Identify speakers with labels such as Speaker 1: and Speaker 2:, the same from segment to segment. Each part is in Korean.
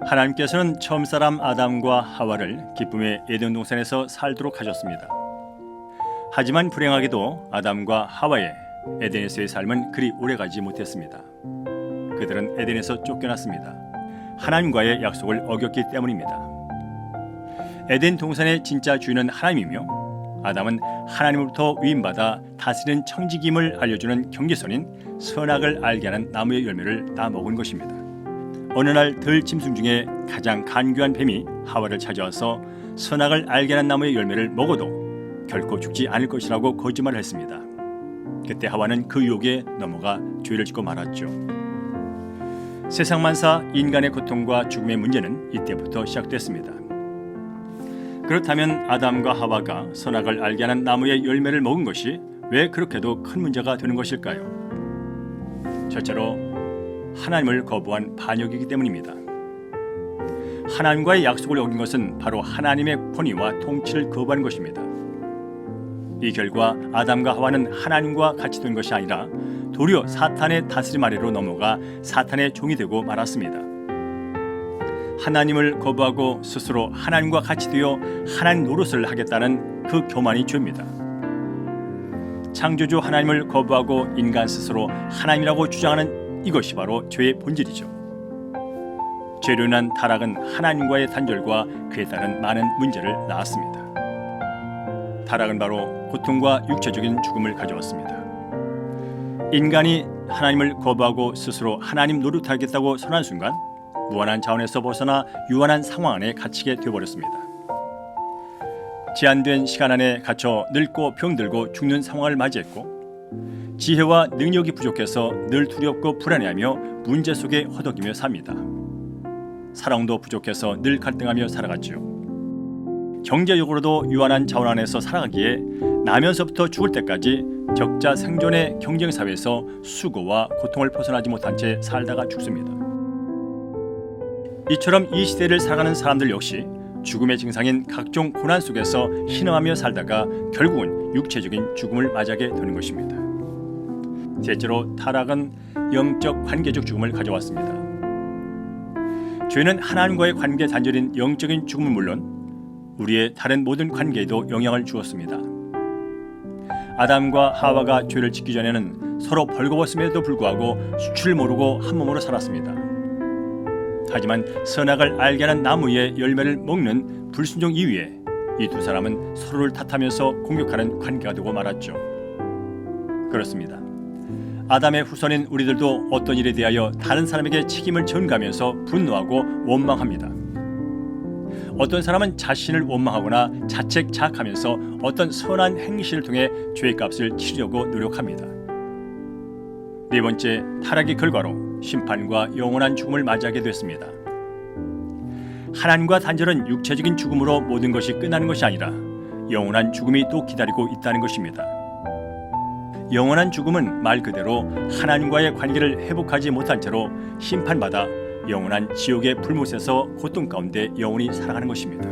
Speaker 1: 하나님께서는 처음 사람 아담과 하와를 기쁨의 에덴 동산에서 살도록 하셨습니다. 하지만 불행하게도 아담과 하와의 에덴에서의 삶은 그리 오래가지 못했습니다. 그들은 에덴에서 쫓겨났습니다. 하나님과의 약속을 어겼기 때문입니다. 에덴 동산의 진짜 주인은 하나님이며 아담은 하나님으로부터 위임받아 다스리는 청지기임을 알려주는 경계선인 선악을 알게 하는 나무의 열매를 따먹은 것입니다. 어느 날 들짐승 중에 가장 간교한 뱀이 하와를 찾아와서 선악을 알게 하는 나무의 열매를 먹어도 결코 죽지 않을 것이라고 거짓말을 했습니다. 그때 하와는 그 유혹에 넘어가 죄를 짓고 말았죠. 세상 만사 인간의 고통과 죽음의 문제는 이때부터 시작됐습니다. 그렇다면 아담과 하와가 선악을 알게 하는 나무의 열매를 먹은 것이 왜 그렇게도 큰 문제가 되는 것일까요? 첫째로 하나님을 거부한 반역이기 때문입니다. 하나님과의 약속을 어긴 것은 바로 하나님의 권위와 통치를 거부한 것입니다. 이 결과 아담과 하와는 하나님과 같이 된 것이 아니라 도리어 사탄의 다스림 아래로 넘어가 사탄의 종이 되고 말았습니다. 하나님을 거부하고 스스로 하나님과 같이 되어 하나님 노릇을 하겠다는 그 교만이 죄입니다. 창조주 하나님을 거부하고 인간 스스로 하나님이라고 주장하는 이것이 바로 죄의 본질이죠. 죄로 인한 타락은 하나님과의 단절과 그에 따른 많은 문제를 낳았습니다. 타락은 바로 고통과 육체적인 죽음을 가져왔습니다. 인간이 하나님을 거부하고 스스로 하나님 노릇하겠다고 선한 순간 무한한 자원에서 벗어나 유한한 상황 안에 갇히게 되어버렸습니다. 제한된 시간 안에 갇혀 늙고 병들고 죽는 상황을 맞이했고 지혜와 능력이 부족해서 늘 두렵고 불안해하며 문제 속에 허덕이며 삽니다. 사랑도 부족해서 늘 갈등하며 살아갔지요. 경제적으로도 유한한 자원 안에서 살아가기에 나면서부터 죽을 때까지 적자 생존의 경쟁 사회에서 수고와 고통을 벗어나지 못한 채 살다가 죽습니다. 이처럼 이 시대를 살아가는 사람들 역시 죽음의 증상인 각종 고난 속에서 희망하며 살다가 결국은 육체적인 죽음을 맞이하게 되는 것입니다. 셋째로 타락은 영적 관계적 죽음을 가져왔습니다. 죄는 하나님과의 관계 단절인 영적인 죽음은 물론 우리의 다른 모든 관계에도 영향을 주었습니다. 아담과 하와가 죄를 짓기 전에는 서로 벌거벗음에도 불구하고 수치를 모르고 한 몸으로 살았습니다. 하지만 선악을 알게 하는 나무의 열매를 먹는 불순종 이후에 이 두 사람은 서로를 탓하면서 공격하는 관계가 되고 말았죠. 그렇습니다. 아담의 후손인 우리들도 어떤 일에 대하여 다른 사람에게 책임을 전가하면서 분노하고 원망합니다. 어떤 사람은 자신을 원망하거나 자책 자학하면서 어떤 선한 행실을 통해 죄의 값을 치려고 노력합니다. 네 번째, 타락의 결과로 심판과 영원한 죽음을 맞이하게 됐습니다. 하나님과 단절은 육체적인 죽음으로 모든 것이 끝나는 것이 아니라 영원한 죽음이 또 기다리고 있다는 것입니다. 영원한 죽음은 말 그대로 하나님과의 관계를 회복하지 못한 채로 심판받아 영원한 지옥의 불못에서 고통 가운데 영원히 살아가는 것입니다.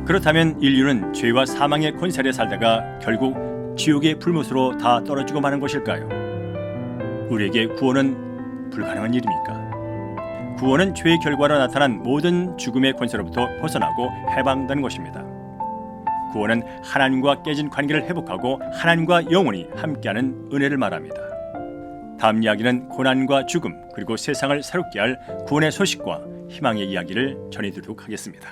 Speaker 1: 그렇다면 인류는 죄와 사망의 권세 아래 살다가 결국 지옥의 불못으로 다 떨어지고 마는 것일까요? 우리에게 구원은 불가능한 일입니까? 구원은 죄의 결과로 나타난 모든 죽음의 권세로부터 벗어나고 해방되는 것입니다. 구원은 하나님과 깨진 관계를 회복하고 하나님과 영원히 함께하는 은혜를 말합니다. 다음 이야기는 고난과 죽음 그리고 세상을 새롭게 할 구원의 소식과 희망의 이야기를 전해드리도록 하겠습니다.